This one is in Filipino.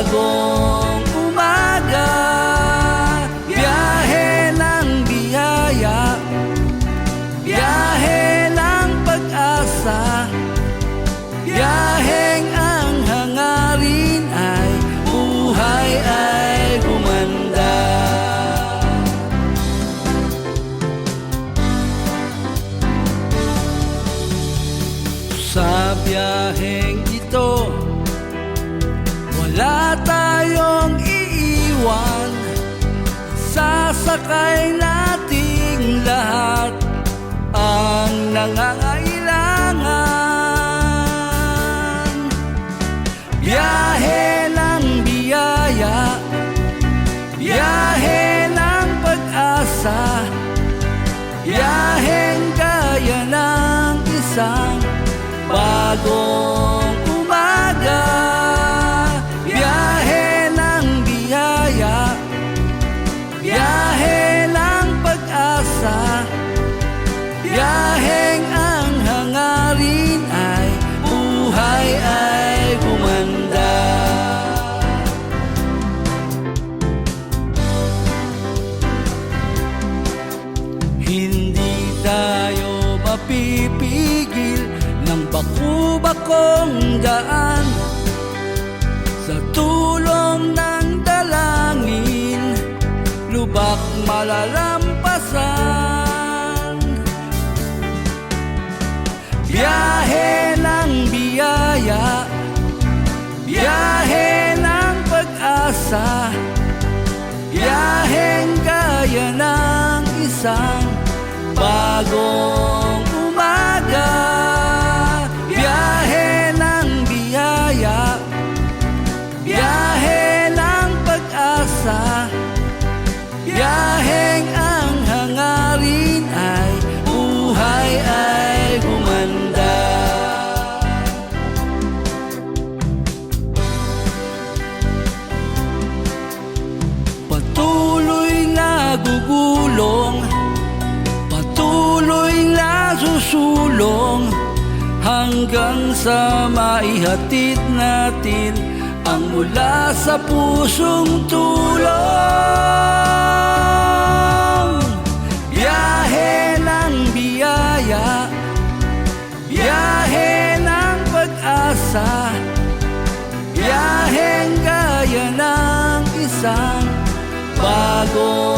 bagong umaga. Biyahe ng biyaya, biyahe ng pag-asa, biyaheng ang hangarin ay buhay ay gumanda. Sa biyaheng ito, wala tayong iiwan. Sasakay nating lahat ang nangangailangan. Biyahe ng biyaya, biyahe ng pag-asa, biyaheng gaya ng isang bagong umaga. Biyahe ng biyaya, biyahe ng pag-asa, biyaheng ang hangarin ay buhay ay gumanda. Hindi tayo mapipigil ng baku-bakong daan. Sa tulong ng dalangin, lubak malalampasan. Biyahe ng biyaya, biyahe ng pag-asa, biyaheng gaya ng isang bagong umaga. Biyahe ng biyaya, biyahe ng pag-asa, biyaheng ang hangarin ay buhay ay gumanda. Patuloy na gugulong, patuloy na susulong, hanggang sa maihatid natin ang mula sa pusong tulong. Biyahe ng biyaya, biyahe ng pag-asa, biyaheng gaya ng isang bagong